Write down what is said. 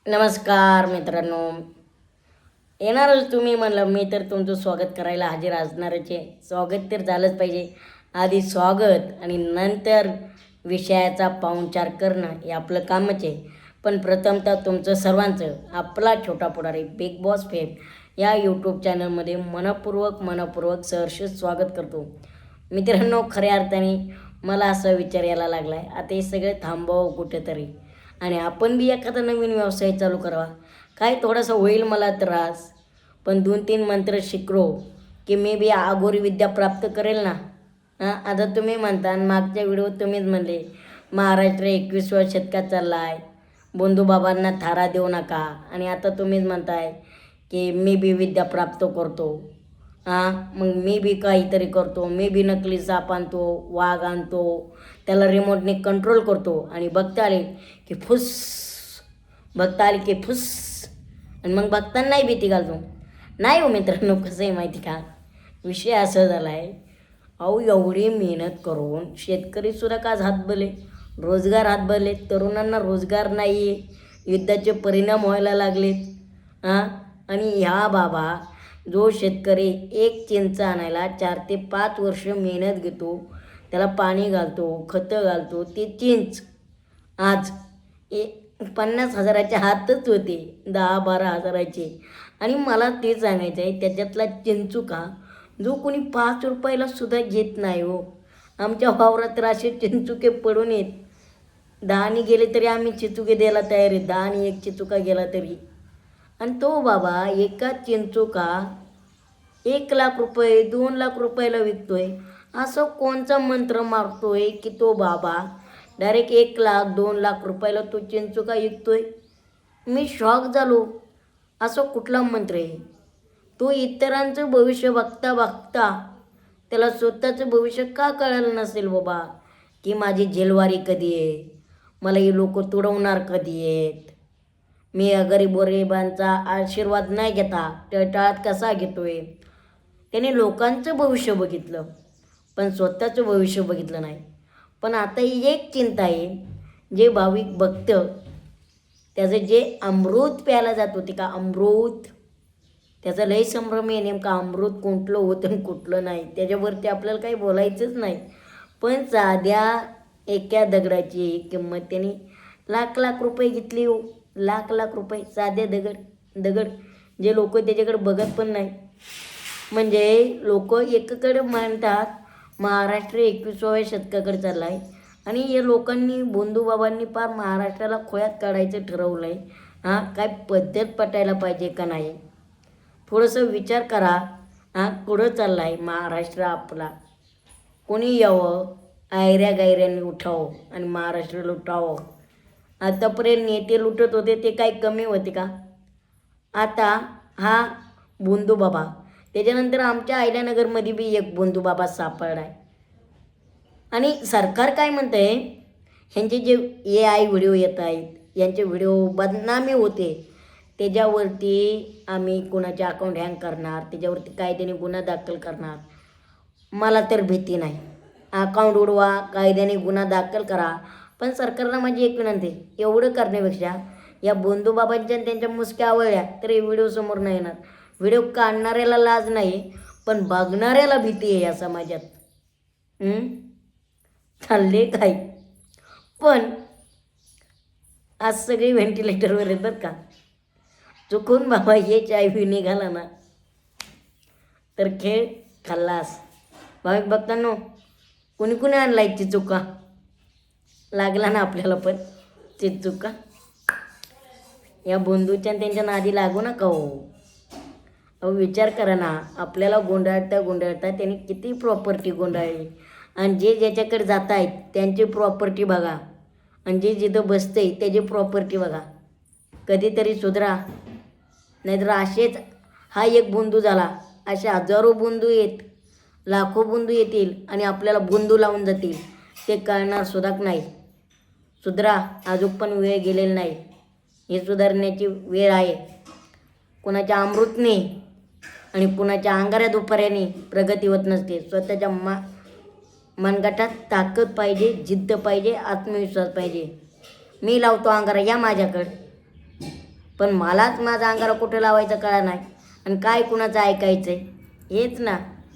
नमस्कार मित्रांनो. येणारच तुम्ही म्हणलं मी तर तुमचं स्वागत करायला हजर असणारच आहे. स्वागत तर झालंच पाहिजे. आधी स्वागत आणि नंतर विषयाचा पाहुणचार करणं हे आपलं कामच आहे. पण प्रथमतः तुमचं सर्वांचं आपला छोटा पुढारी बिग बॉस फेम या यूट्यूब चॅनलमध्ये मनपूर्वक सहर्ष स्वागत करतो. मित्रांनो, खऱ्या अर्थाने मला असा विचार यायला लागला आहे, आता हे सगळं थांबवावं कुठेतरी आणि आपण बी एखादा नवीन व्यवसाय चालू करावा. काय थोडासा होईल मला त्रास, पण 2-3 मंत्र शिकलो की मी बी आगोरी विद्या प्राप्त करेल ना. आता तुम्ही म्हणता आणि मागच्या व्हिडिओत तुम्हीच म्हणले महाराष्ट्र 21व्या शतकात चालला आहे, बंधूबाबांना थारा देऊ नका. आणि आता तुम्हीच म्हणताय की मी बी विद्या प्राप्त करतो. मग मी बी काहीतरी करतो. मी बी नकली साप आणतो, वाघ आणतो, त्याला रिमोटने कंट्रोल करतो आणि बघता आले की फुस, बघता आले की फुस, आणि मग बघतानाही भीती घालतो. नाही हो मित्रांनो, कसं आहे माहिती का, विषय असा झाला आहे, अहो एवढी मेहनत करून शेतकरीसुद्धा का हातबले, रोजगार हातबले, तरुणांना रोजगार नाही आहे, युद्धाचे परिणाम व्हायला लागलेत. आणि ह्या बाबा जो शेतकरी एक चिंच आणायला 4 ते 5 वर्ष मेहनत घेतो, त्याला पाणी घालतो, खतं घालतो, ती चिंच आज 50,000च्या हातच होते, 10-12 हजाराचे. आणि मला ते सांगायचं आहे, त्याच्यातला चिंचुका जो कोणी 5 रुपयाला सुद्धा घेत नाही हो. आमच्या वावरात तर असे चिंचुके पडून येत, 10 गेले तरी आम्ही चिंचुके द्यायला तयार आहे, 10 एक चिंचुका गेला तरी. आणि तो बाबा एका चिंचुका 1,00,000 रुपये 2,00,000 रुपयाला विकतोय. असं कोणचा मंत्र मारतोय की तो बाबा डायरेक्ट 1,00,000 2,00,000 रुपयाला तो चिंचुका विकतोय? मी शॉक झालो. असं कुठला मंत्र आहे? तो इतरांचं भविष्य बघता बघता त्याला स्वतःचं भविष्य का कळलं नसेल बाबा, की माझी झेलवारी कधी आहे, मला हे लोक तुडवणार कधी आहेत, मी गरिबांचा आशीर्वाद नाही घेता टळटळाट कसा घेतोय. त्याने लोकांचं भविष्य बघितलं पण स्वतःचं भविष्य बघितलं नाही. पण आता ही एक चिंता आहे, जे भाविक भक्त त्याचं जे अमृत प्यायला जात होते का, अमृत त्याचा लय संभ्रम आहे, नेमका अमृत कुठलं होतं आणि कुठलं नाही त्याच्यावरती आपल्याला काही बोलायचंच नाही. पण साध्या एका दगडाची किंमत त्यांनी लाख रुपये घेतली हो. लाख रुपये साधे दगड जे लोक त्याच्याकडे बघत पण नाही. म्हणजे लोक एकीकडे म्हणतात महाराष्ट्र 21व्या शतकाकडे चालला आहे आणि या लोकांनी बंधूबाबांनी फार महाराष्ट्राला खोयात काढायचं ठरवलं आहे. काय पद्धत पटायला पाहिजे का नाही, थोडंसं विचार करा. कुठं चालला आहे महाराष्ट्र आपला? कोणी यावं, आयऱ्या गायऱ्यांनी उठावं आणि महाराष्ट्र लुटावं. आतापर्यंत नेते लुटत होते ते काही कमी होते का? आता हा बंधूबाबा, त्याच्यानंतर आमच्या अहिल्यानगरमध्ये बी एक बंधूबाबा सापडला आहे. आणि सरकार काय म्हणतं आहे, ह्यांचे जे AI व्हिडिओ येत आहेत यांचे व्हिडिओ बदनामी होते, त्याच्यावरती आम्ही कोणाचे अकाउंट हँग करणार, त्याच्यावरती कायद्याने गुन्हा दाखल करणार. मला तर भीती नाही. अकाउंट उडवा, कायद्याने गुन्हा दाखल करा. पण सरकारला माझी एक विनंती, एवढं करण्यापेक्षा या बंधूबाबांच्या त्यांच्या मुसक्या आवळल्या तर हे व्हिडिओ समोर नाही येणार. व्हिडिओ काढणाऱ्याला लाज नाही, पण बघणाऱ्याला भीती आहे या समाजात. चालले काय. पण आज सगळी व्हेंटिलेटरवर आहेत बरं का. चुकून बाबा HIV निघाला ना तर खेळ खल्लास. भाविक भक्तांनो, कुणी आणलाय चिचुका? लागला ना आपल्याला पण चिचुका. या बंधूच्या त्यांच्या नादी लागू नका हो. अहो विचार करा ना, आपल्याला गुंडाळता त्यांनी किती प्रॉपर्टी गुंडाळली. आणि जे ज्याच्याकडे जात आहेत त्यांची प्रॉपर्टी बघा, आणि जे जिथं बसतंय त्याची प्रॉपर्टी बघा. कधीतरी सुधरा, नाहीतर असेच हा एक बंधू झाला, असे हजारो बंधू येत, लाखो बंधू येतील आणि आपल्याला बंधू लावून जातील, ते कळणार सुद्धा नाही. सुधरा, अजून पण वेळ गेलेला नाही. हे सुधारण्याची वेळ आहे. कुणाच्या अमृतने आणि कुणाच्या अंगाऱ्या दुपाऱ्याने प्रगती होत नसते. स्वतःच्या मनगटात ताकद पाहिजे, जिद्द पाहिजे, आत्मविश्वास पाहिजे. मी लावतो अंगारा, या माझ्याकडं. पण मलाच माझा अंगारा कुठं लावायचं कळा नाही आणि काय कुणाचं ऐकायचं आहे हेच ना.